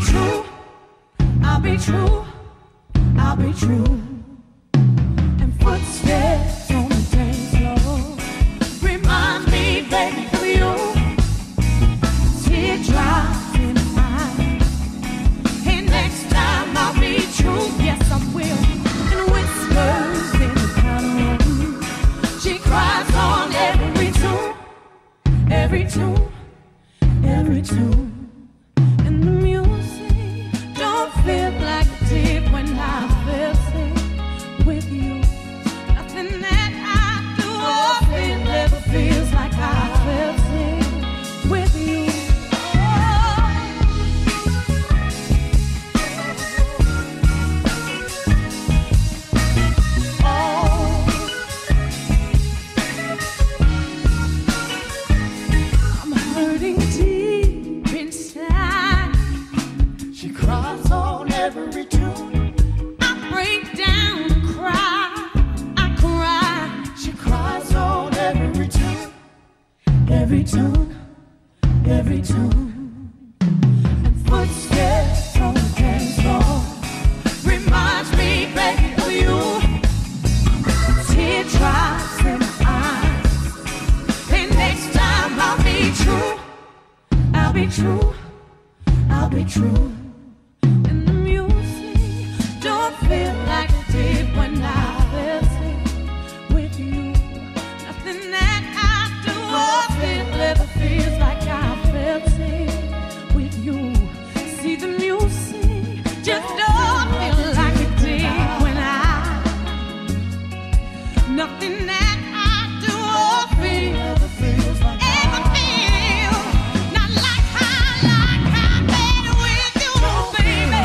true, I'll be true, I'll be true. And footsteps on the dance floor remind me, baby, of you. Teardrops in my eyes, and next time I'll be true, yes I will. And whispers in the corner room, she cries on every tune, every tune, every tune. And the music don't feel like it did when I felt it with you. Nothing that I do or feel ever feels like I felt it with you. I'm hurting deep inside. She cries on every tune. I break down and cry. I cry. She cries on every tune. Every tune, every tune. And footsteps on the dance floor reminds me, baby, of you. Teardrops in my eyes, and next time I'll be true, I'll be true, I'll be true. And the music don't feel like it did when I felt it with you. Nothing that I do or feel ever feels like I felt it with you. See, the music just don't feel like it did when nothing that I do or feel ever feels like ever feel. Not like I better with you, baby.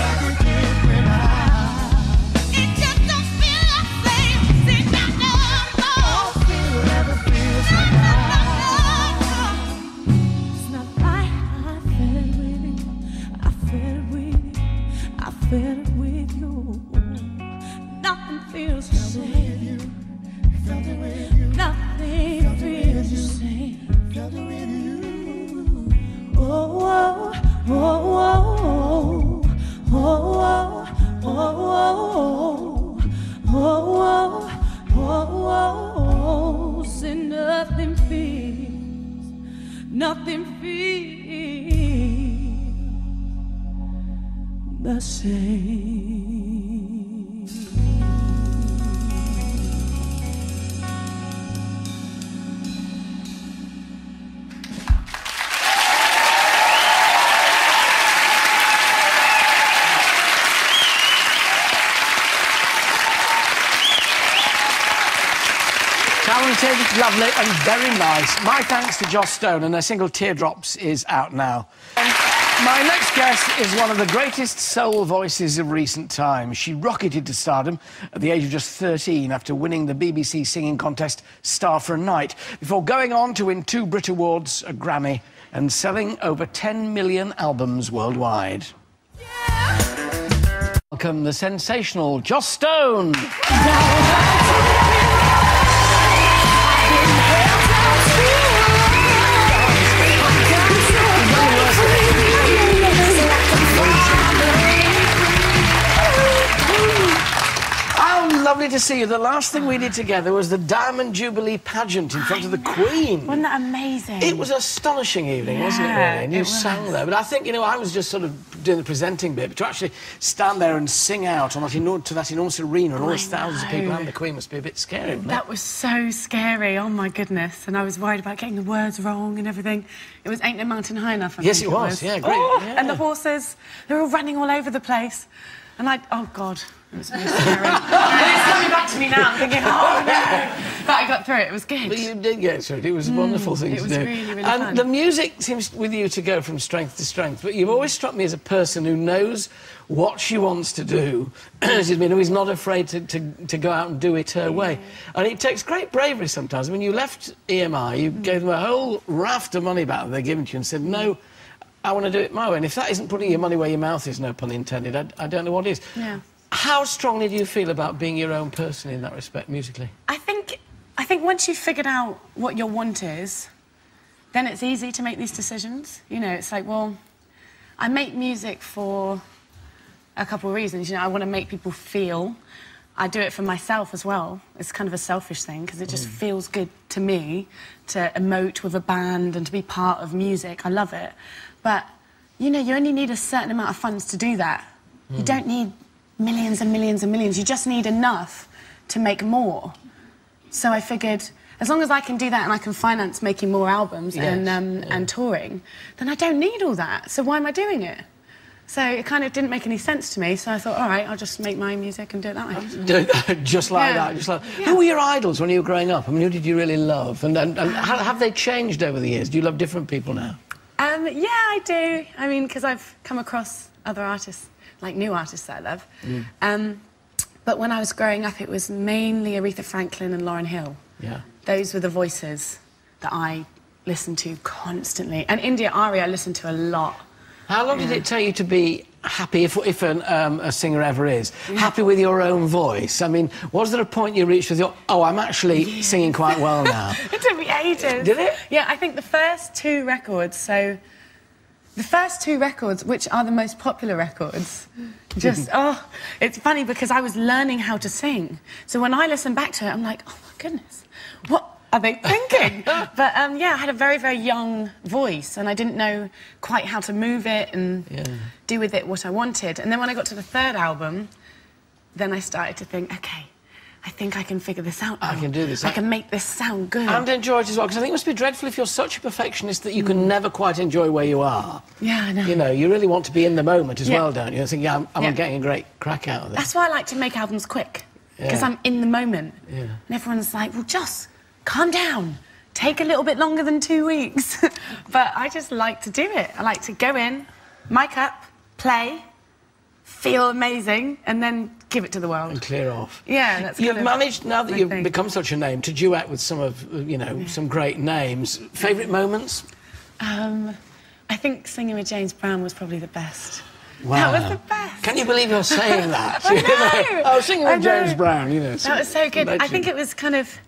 It just don't feel the same since I know. Feel ever feels like it's not like I felt it with you. I felt it with you. I felt it with you. Nothing feels the same. Nothing feels the same. Oh, oh, oh, oh, oh, oh, oh, oh, oh, say nothing feels the same. Talented, lovely and very nice. My thanks to Joss Stone, and their single Teardrops is out now. My next guest is one of the greatest soul voices of recent times. She rocketed to stardom at the age of just 13 after winning the BBC singing contest Star for a Night, before going on to win 2 Brit Awards, a Grammy, and selling over 10 million albums worldwide. Yeah. Welcome the sensational Joss Stone. Lovely to see you. The last thing we did together was the Diamond Jubilee pageant in front of the Queen. Wasn't that amazing? It was an astonishing evening, wasn't it, really? And you sang there. But I think, you know, I was just sort of doing the presenting bit, but to actually stand there and sing out on that, to that enormous arena and all those thousands of people and the Queen must be a bit scary, wasn't it? That was so scary, oh my goodness. And I was worried about getting the words wrong and everything. It was Ain't No Mountain High Enough, I Yes, think it was. Yeah, great. Oh, yeah. And the horses, they were all running all over the place. And oh, God, it was really scary. And it's coming back to me now, I'm thinking, oh, no. But I got through it, it was good. But you did get through it. It was a wonderful thing to do. It was really, really fun. fun. The music seems with you to go from strength to strength, but you've always struck me as a person who knows what she wants to do, excuse me, who is not afraid to go out and do it her way. And it takes great bravery sometimes. I mean, you left EMI, you gave them a whole raft of money back that they're giving to you and said, no, I want to do it my way. And if that isn't putting your money where your mouth is, no pun intended, I don't know what is. Yeah. How strongly do you feel about being your own person in that respect, musically? I think once you've figured out what your want is, then it's easy to make these decisions. You know, it's like, well, I make music for a couple of reasons. You know, I want to make people feel. I do it for myself as well. It's kind of a selfish thing because it just feels good to me to emote with a band and to be part of music. I love it. But, you know, you only need a certain amount of funds to do that. You don't need millions and millions and millions. You just need enough to make more. So I figured, as long as I can do that and I can finance making more albums and touring, then I don't need all that. So why am I doing it? So it kind of didn't make any sense to me, so I thought, all right, I'll just make my music and do it that way. Just like that, just like... Who were your idols when you were growing up? I mean, who did you really love? And have they changed over the years? Do you love different people now? Yeah, I do. I mean, because I've come across other artists, like new artists that I love. But when I was growing up, it was mainly Aretha Franklin and Lauryn Hill. Yeah. Those were the voices that I listened to constantly. And India Arie I listened to a lot. How long did it take you to be happy, if a singer ever is, happy with your own voice? I mean, was there a point you reached with your... Oh, I'm actually singing quite well now. It took me ages. Did it? Yeah, I think the first two records, so... The first two records, which are the most popular records, just, it's funny because I was learning how to sing. So when I listen back to it, I'm like, oh, my goodness, what are they thinking? But, yeah, I had a very, very young voice and I didn't know quite how to move it and do with it what I wanted. And then when I got to the third album, then I started to think, OK, I think I can figure this out now. I can do this. I can make this sound good. And enjoy it as well, because I think it must be dreadful if you're such a perfectionist that you can never quite enjoy where you are. Yeah, I know. You know, you really want to be in the moment as well, don't you? I think, I'm getting a great crack out of this. That's why I like to make albums quick, because I'm in the moment. Yeah. And everyone's like, well, Joss, calm down. Take a little bit longer than 2 weeks. But I just like to do it. I like to go in, mic up, play, feel amazing, and then give it to the world. And clear off. Yeah, that's You've managed, now that you've become such a name, to duet with some of, you know, some great names. Favourite moments? I think singing with James Brown was probably the best. Wow. That was the best. Can you believe you're saying that? I know. Oh, singing with James Brown, you know. That was so good. I think it was kind of...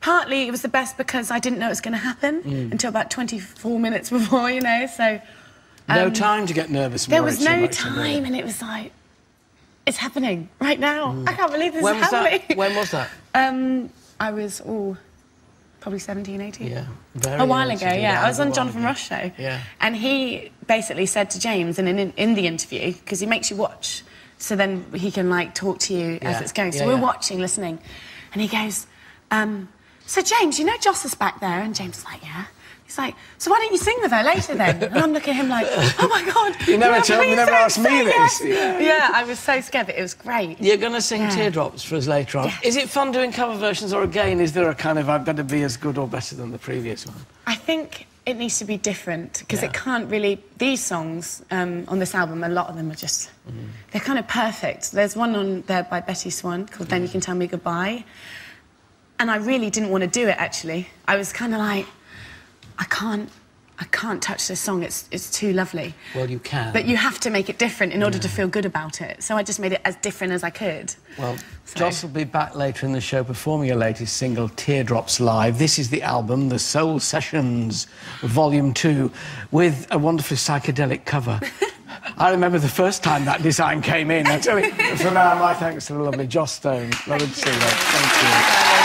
Partly it was the best because I didn't know it was going to happen until about 24 minutes before, you know, so... no time to get nervous. There was no time, and it was like, it's happening right now. I can't believe this is happening. When was that? I was, probably 17, 18. Yeah, a while ago, yeah. I was on Jonathan Ross show. Yeah. And he basically said to James in the interview, because he makes you watch, so then he can, like, talk to you as it's going. So we're watching, listening, and he goes, so James, you know Joss is back there? And James is like, yeah. He's like, so why don't you sing with her later then? And I'm looking at him like, oh my God. You never asked me this. Yeah, I was so scared, but it was great. You're going to sing Teardrops for us later on. Yes. Is it fun doing cover versions, or again, is there a kind of, I've got to be as good or better than the previous one? I think it needs to be different, because it can't really... These songs on this album, a lot of them are just... They're kind of perfect. There's one on there by Betty Swan called Then You Can Tell Me Goodbye. And I really didn't want to do it, actually. I was kind of like... I can't touch this song, it's too lovely. Well, you can. But you have to make it different in order to feel good about it. So I just made it as different as I could. Well, Joss will be back later in the show performing your latest single, Teardrops, live. This is the album, The Soul Sessions, Volume 2, with a wonderfully psychedelic cover. I remember the first time that design came in. I tell you, for now, my thanks to the lovely Joss Stone. Lovely to see you. Thank you.